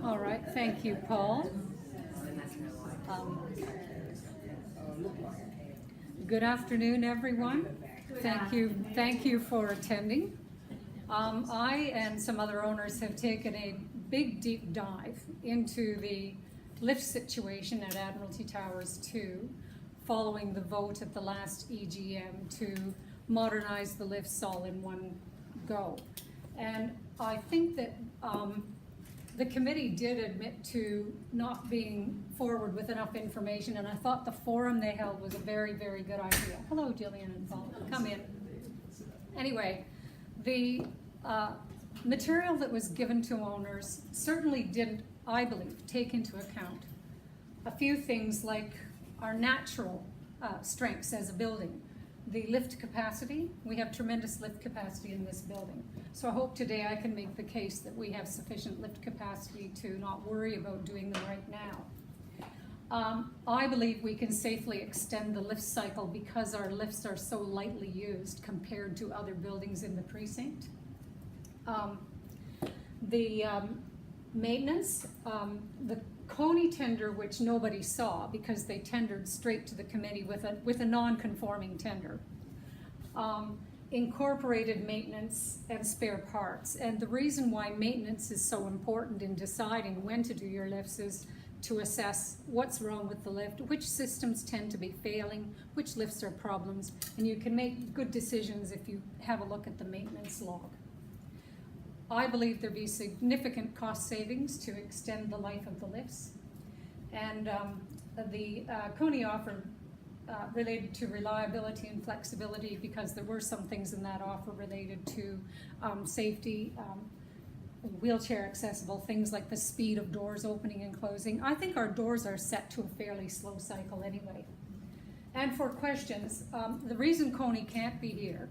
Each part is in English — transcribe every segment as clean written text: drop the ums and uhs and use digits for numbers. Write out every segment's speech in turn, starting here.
All right, thank you, Paul. Um, Good afternoon, everyone. Thank you for attending. I and some other owners have taken a big, deep dive into the lift situation at Admiralty Towers 2, following the vote at the last EGM to modernize the lifts all in one go. And I think that the committee did admit to not being forward with enough information, and I thought the forum they held was a very, very good idea. Hello, Jillian and Paul, come in. Anyway, the material that was given to owners certainly didn't, I believe, take into account a few things like our natural strengths as a building. The lift capacity, we have tremendous lift capacity in this building. So I hope today I can make the case that we have sufficient lift capacity to not worry about doing them right now. I believe we can safely extend the lift cycle because our lifts are so lightly used compared to other buildings in the precinct. Maintenance, the Coney tender, which nobody saw because they tendered straight to the committee with a non-conforming tender, incorporated maintenance and spare parts. And the reason why maintenance is so important in deciding when to do your lifts is to assess what's wrong with the lift, which systems tend to be failing, which lifts are problems, and you can make good decisions if you have a look at the maintenance log. I believe there'd be significant cost savings to extend the life of the lifts. And the Coney offer related to reliability and flexibility, because there were some things in that offer related to safety, wheelchair accessible, things like the speed of doors opening and closing. I think our doors are set to a fairly slow cycle anyway. And for questions, the reason Coney can't be here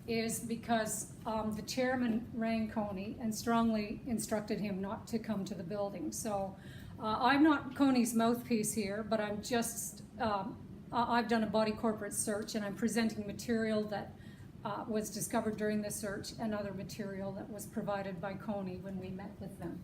is because the chairman rang Coney and strongly instructed him not to come to the building. So I'm not Coney's mouthpiece here, but I'm just, I've done a body corporate search, and I'm presenting material that was discovered during the search and other material that was provided by Coney when we met with them.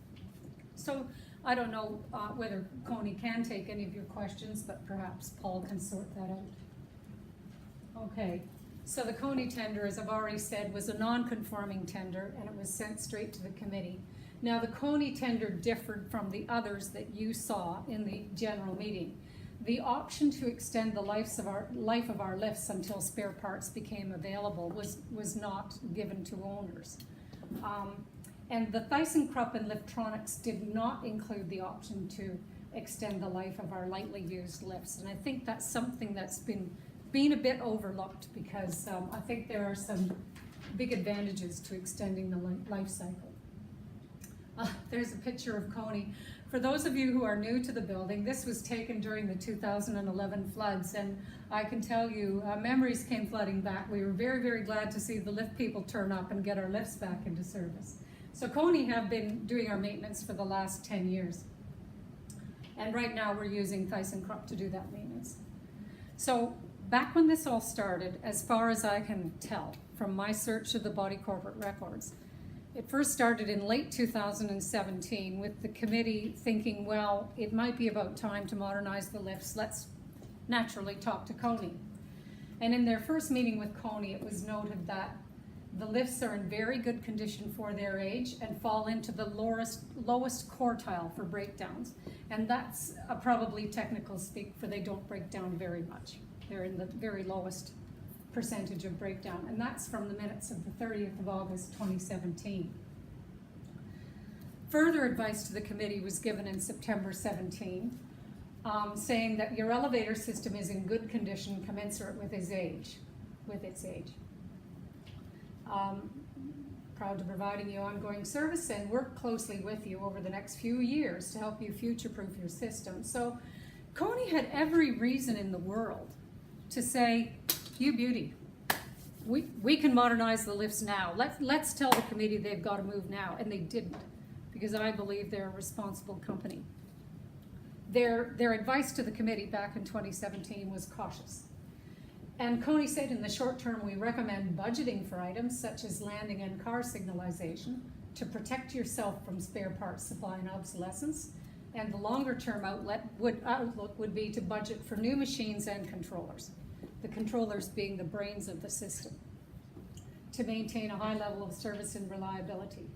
So I don't know whether Coney can take any of your questions, but perhaps Paul can sort that out. Okay. So the Coney tender, as I've already said, was a non-conforming tender, and it was sent straight to the committee. Now the Coney tender differed from the others that you saw in the general meeting. The option to extend the life of our lifts until spare parts became available was not given to owners. And the ThyssenKrupp and Liftronics did not include the option to extend the life of our lightly used lifts. And I think that's something that's been a bit overlooked, because I think there are some big advantages to extending the life cycle. There's a picture of Coney. For those of you who are new to the building, this was taken during the 2011 floods, and I can tell you, memories came flooding back. We were very, very glad to see the lift people turn up and get our lifts back into service. So Coney have been doing our maintenance for the last 10 years. And right now we're using ThyssenKrupp to do that maintenance. So back when this all started, as far as I can tell from my search of the body corporate records, it first started in late 2017 with the committee thinking, well, it might be about time to modernize the lifts. Let's naturally talk to Coney. And in their first meeting with Coney, it was noted that the lifts are in very good condition for their age and fall into the lowest quartile for breakdowns. And that's probably technical speak for they don't break down very much. They're in the very lowest percentage of breakdown, and that's from the minutes of the 30th of August 2017. Further advice to the committee was given in September 17, saying that your elevator system is in good condition commensurate with its age. Proud to providing you ongoing service and work closely with you over the next few years to help you future-proof your system. So Coney had every reason in the world to say, you beauty, we can modernize the lifts now. Let's tell the committee they've got to move now, and they didn't, because I believe they're a responsible company. Their advice to the committee back in 2017 was cautious. And Coney said in the short term, we recommend budgeting for items such as landing and car signalization to protect yourself from spare parts supply and obsolescence. And the longer term outlook would be to budget for new machines and controllers. The controllers being the brains of the system, to maintain a high level of service and reliability.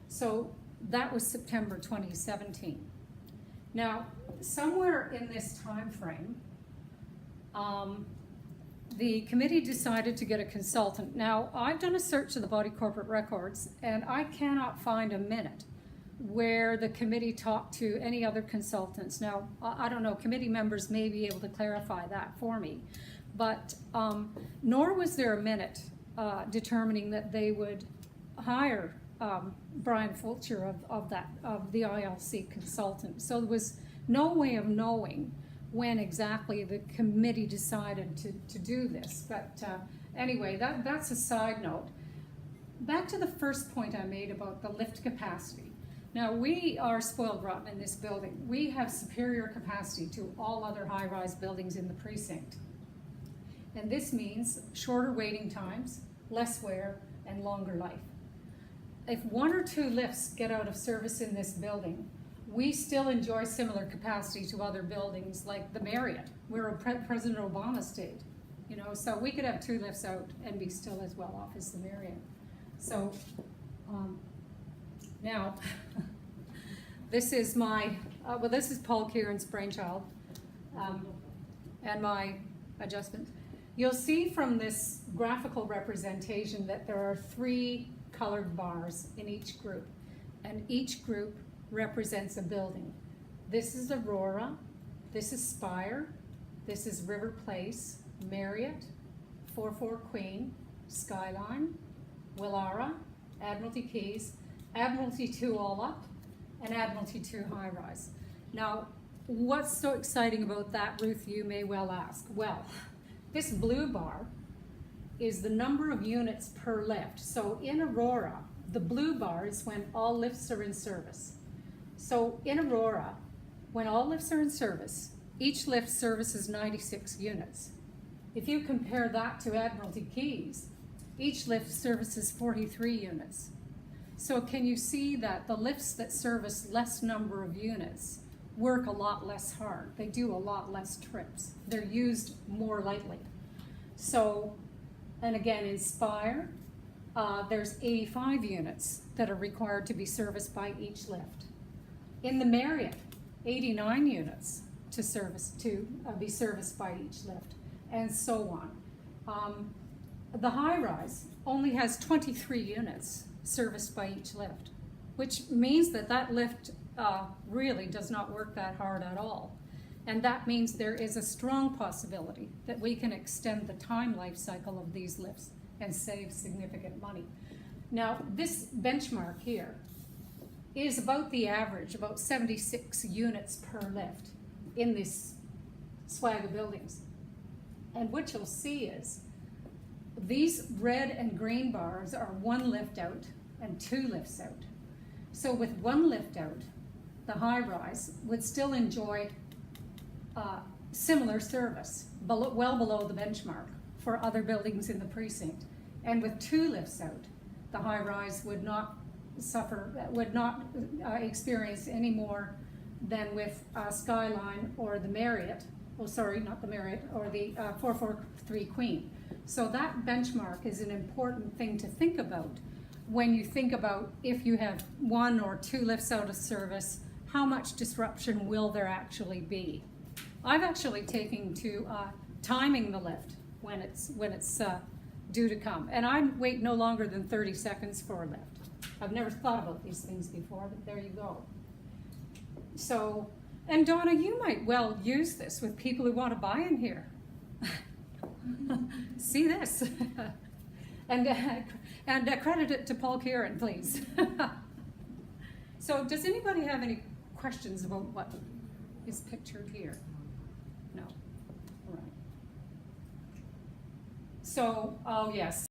So that was September 2017. Now, somewhere in this time frame, the committee decided to get a consultant. Now, I've done a search of the body corporate records, and I cannot find a minute where the committee talked to any other consultants. Now, I don't know, committee members may be able to clarify that for me, but nor was there a minute determining that they would hire Brian Fulcher of the ILC consultant. So there was no way of knowing when exactly the committee decided to do this. But anyway, that's a side note. Back to the first point I made about the lift capacity. Now, we are spoiled rotten in this building. We have superior capacity to all other high-rise buildings in the precinct. And this means shorter waiting times, less wear, and longer life. If one or two lifts get out of service in this building, we still enjoy similar capacity to other buildings like the Marriott, where President Obama stayed. You know, so we could have two lifts out and be still as well off as the Marriott. So now, this is my, this is Paul Kieran's brainchild and my adjustment. You'll see from this graphical representation that there are 3 colored bars in each group, and each group represents a building. This is Aurora, this is Spire, this is River Place, Marriott, 44 Queen, Skyline, Willara, Admiralty Keys, Admiralty 2 all up, and Admiralty 2 high rise. Now, what's so exciting about that, Ruth, you may well ask? Well, this blue bar is the number of units per lift. So in Aurora, the blue bar is when all lifts are in service. So in Aurora, when all lifts are in service, each lift services 96 units. If you compare that to Admiralty Keys, each lift services 43 units. So can you see that the lifts that service less number of units work a lot less hard? They do a lot less trips. They're used more lightly. So, and again, in Spire, there's 85 units that are required to be serviced by each lift. In the Marriott, 89 units to be serviced by each lift, and so on. The high rise only has 23 units serviced by each lift, which means that that lift really does not work that hard at all. And that means there is a strong possibility that we can extend the time life cycle of these lifts and save significant money. Now, this benchmark here is about the average, about 76 units per lift in this swag of buildings. And what you'll see is these red and green bars are 1 lift out and 2 lifts out. So with 1 lift out, the high rise would still enjoy similar service, well below the benchmark for other buildings in the precinct. And with 2 lifts out, the high rise would not experience any more than with Skyline or the Marriott, oh sorry, not the Marriott, or the 443 Queen. So that benchmark is an important thing to think about when you think about if you have 1 or 2 lifts out of service, how much disruption will there actually be? I've actually taken to timing the lift when it's due to come, and I wait no longer than 30 seconds for a lift. I've never thought about these things before, but there you go. So, and Donna, you might well use this with people who want to buy in here. See this. and credit it to Paul Kieran, please. So does anybody have any questions about what is pictured here? No. All right. So, oh yes.